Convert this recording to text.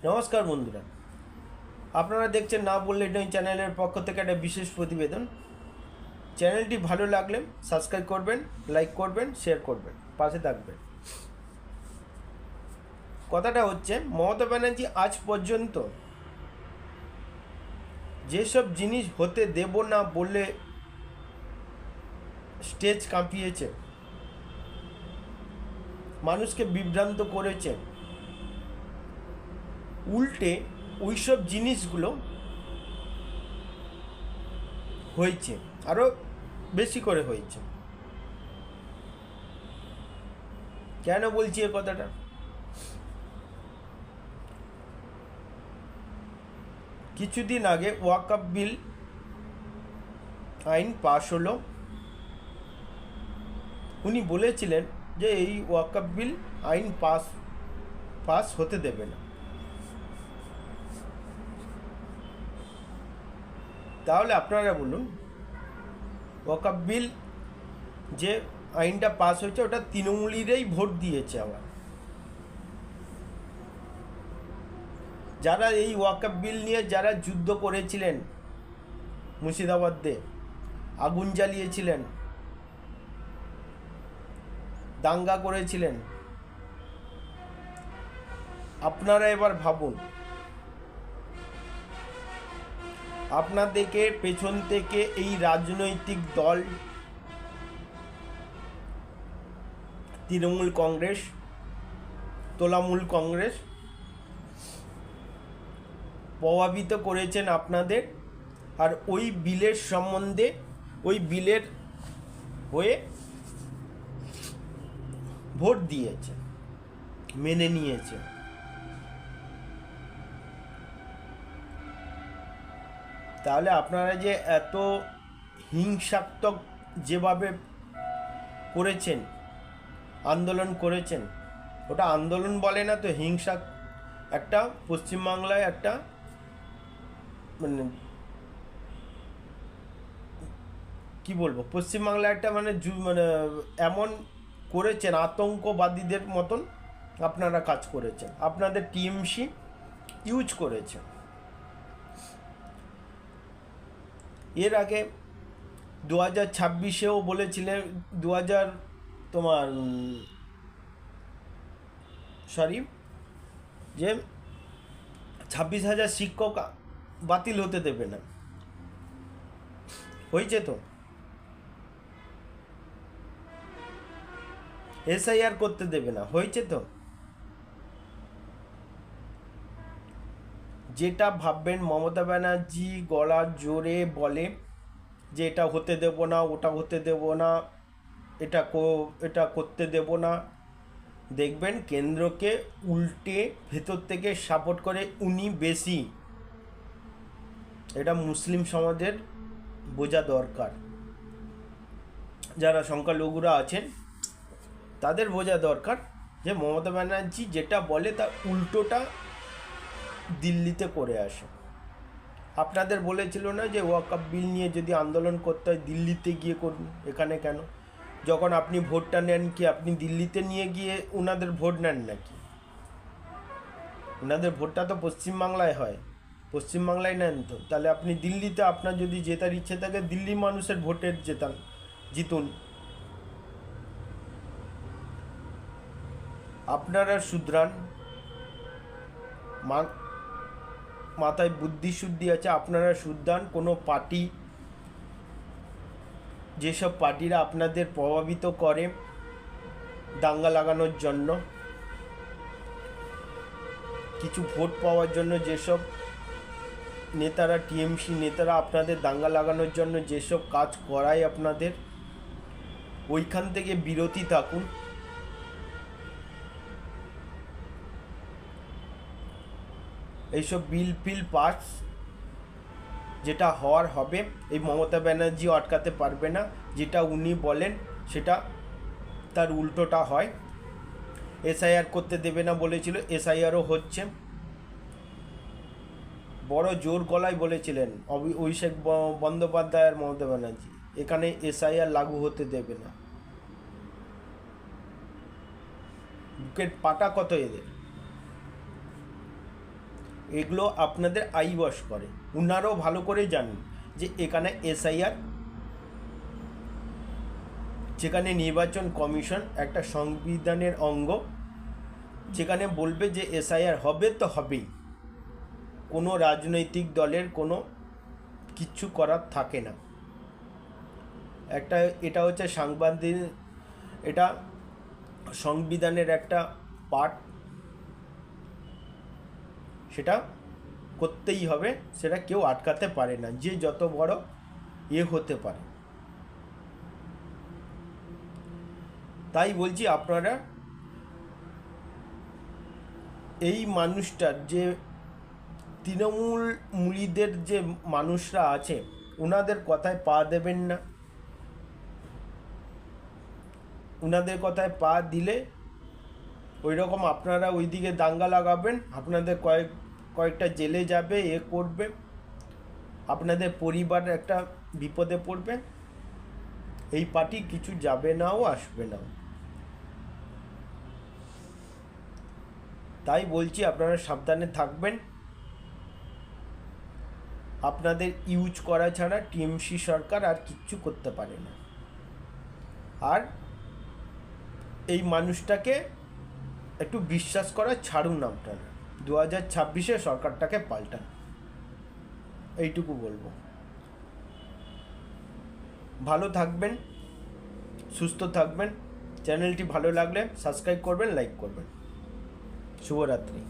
নমস্কার বন্ধুরা, আপনারা দেখছেন না বললে নয় চ্যানেলের পক্ষ থেকে একটা বিশেষ প্রতিবেদন। চ্যানেলটি ভালো লাগলে সাবস্ক্রাইব করবেন, লাইক করবেন, শেয়ার করবেন, পাশে থাকবেন। কথাটা হচ্ছে, মমতা ব্যানার্জি আজ পর্যন্ত যেসব জিনিস হতে দেব না বলে স্টেজ কাঁপিয়েছে, মানুষকে বিভ্রান্ত করেছে, উল্টে ওইসব জিনিসগুলো হয়েছে, আরও বেশি করে হয়েছে। কেন বলছি এ কথাটা? কিছুদিন আগে ওয়াকফ বিল আইন পাশ হলো। উনি বলেছিলেন যে এই ওয়াকফ বিল আইন পাস হতে দেবে না। তাহলে আপনারা বলুন, ওয়াকফ বিল যে আইনটা পাস হয়েছে ওটা তৃণমূলীরাই ভোট দিয়েছে। আবার যারা এই ওয়াকফ বিল নিয়ে যারা যুদ্ধ করেছিলেন, মুর্শিদাবাদে আগুন জ্বালিয়েছিলেন, দাঙ্গা করেছিলেন, আপনারা এবার ভাবুন, আপনাদেরকে পেছন থেকে এই রাজনৈতিক দল তৃণমূল কংগ্রেস, তোলামূল কংগ্রেস প্রভাবিত করেছেন আপনাদের, আর ওই বিলের সম্বন্ধে, ওই বিলের হয়ে ভোট দিয়েছে, মেনে নিয়েছে। তাহলে আপনারা যে এত হিংসাত্মক যেভাবে করেছেন, আন্দোলন করেছেন, ওটা আন্দোলন বলে না তো, হিংসা। একটা পশ্চিমবাংলায় একটা মানে কি বলবো, পশ্চিমবাংলায় একটা মানে এমন করেছেন, আতঙ্কবাদীদের মতন আপনারা কাজ করেছেন, আপনাদের টিএমসি ইউজ করেছে। এর আগে 2026-এও বলেছিলেন, যে 26,000 শিক্ষক বাতিল হতে দেবে না। হয়েছে তো? এসআইআর করতে দেবে না, হয়েছে তো? যেটা ভাববেন মমতা ব্যানার্জি গলা জোরে বলে যে এটা হতে দেব না, ওটা হতে দেব না, এটা করতে দেব না, দেখবেন কেন্দ্রকে উল্টে ভেতর থেকে সাপোর্ট করে উনি বেশি। এটা মুসলিম সমাজের বোঝা দরকার, যারা সংখ্যালঘুরা আছেন তাদের বোঝা দরকার যে মমতা ব্যানার্জি যেটা বলে তার উল্টোটা দিল্লিতে করে আসে। আপনাদের বলেছিল না যে ওয়াকফ বিল নিয়ে যদি আন্দোলন করতে হয় দিল্লিতে গিয়ে করুন, এখানে কেন? যখন আপনি ভোটটা নেন, কি আপনি দিল্লিতে নিয়ে গিয়ে ওনাদের ভোট নেন নাকি? ওনাদের ভোটটা তো পশ্চিমবাংলায় হয়, পশ্চিমবাংলায় নেন তো। তাহলে আপনি দিল্লিতে, আপনার যদি জেতার ইচ্ছে থাকে, দিল্লি মানুষের ভোটের জিতুন। আপনারা শুধরান, মাথায় বুদ্ধি শুদ্ধি আছে, আপনারা শুধরান। কোনো পার্টি, যেসব পার্টিরা আপনাদের প্রভাবিত করে দাঙ্গা লাগানোর জন্য, কিছু ভোট পাওয়ার জন্য, যেসব নেতারা, টিএমসি নেতারা আপনাদের দাঙ্গা লাগানোর জন্য যেসব কাজ করায় আপনাদের, ওইখান থেকে বিরতি থাকুন। এইসব বিল পাস যেটা হওয়ার হবে, এই মমতা ব্যানার্জিও আটকাতে পারবে না। যেটা উনি বলেন সেটা তার উল্টোটা হয়। এসআইআর করতে দেবে না বলেছিল, এসআইআরও হচ্ছে। বড় জোর গলায় বলেছিলেন অভিষেক বন্দ্যোপাধ্যায় আর মমতা ব্যানার্জি, এখানে এসআইআর লাগু হতে দেবে না। বুকের পাটা কত এদের! এগুলো আপনাদের আইওয়াশ করে। উনারাও ভালো করে জানেন যে এখানে এসআইআর, যেখানে নির্বাচন কমিশন একটা সংবিধানের অঙ্গ, যেখানে বলবে যে এসআইআর হবে তো হবেই, কোনো রাজনৈতিক দলের কোনো কিচ্ছু করার থাকে না। এটা হচ্ছে এটা সংবিধানের একটা পার্ট, সেটা করতেই হবে, সেটা কেউ আটকাতে পারে না, যে যত বড় হতে পারে। তাই বলছি আপনারা এই মানুষটার যে তৃণমূলীদের যে মানুষরা আছে ওনাদের কথায় পা দেবেন না। ওনাদের কথায় পা দিলে ওই রকম আপনারা ওইদিকে দাঙ্গা লাগাবেন, আপনাদের কয়েকটা জেলে যাবে, করবে, আপনাদের পরিবার একটা বিপদে পড়বে। এই পার্টি কিছু যাবে নাও আসবে না। তাই বলছি আপনারা সাবধানে থাকবেন। আপনাদের ইউজ করা ছাড়া টিএমসি সরকার আর কিচ্ছু করতে পারে না। আর এই মানুষটাকে একটু বিশ্বাস করা ছাড়ুন আপনারা, 2026-এ সরকারটাকে পাল্টান, এইটুকু বলবো। ভালো থাকবেন, সুস্থ থাকবেন। চ্যানেলটি ভালো লাগলে সাবস্ক্রাইব করবেন, লাইক করবেন। শুভরাত্রি।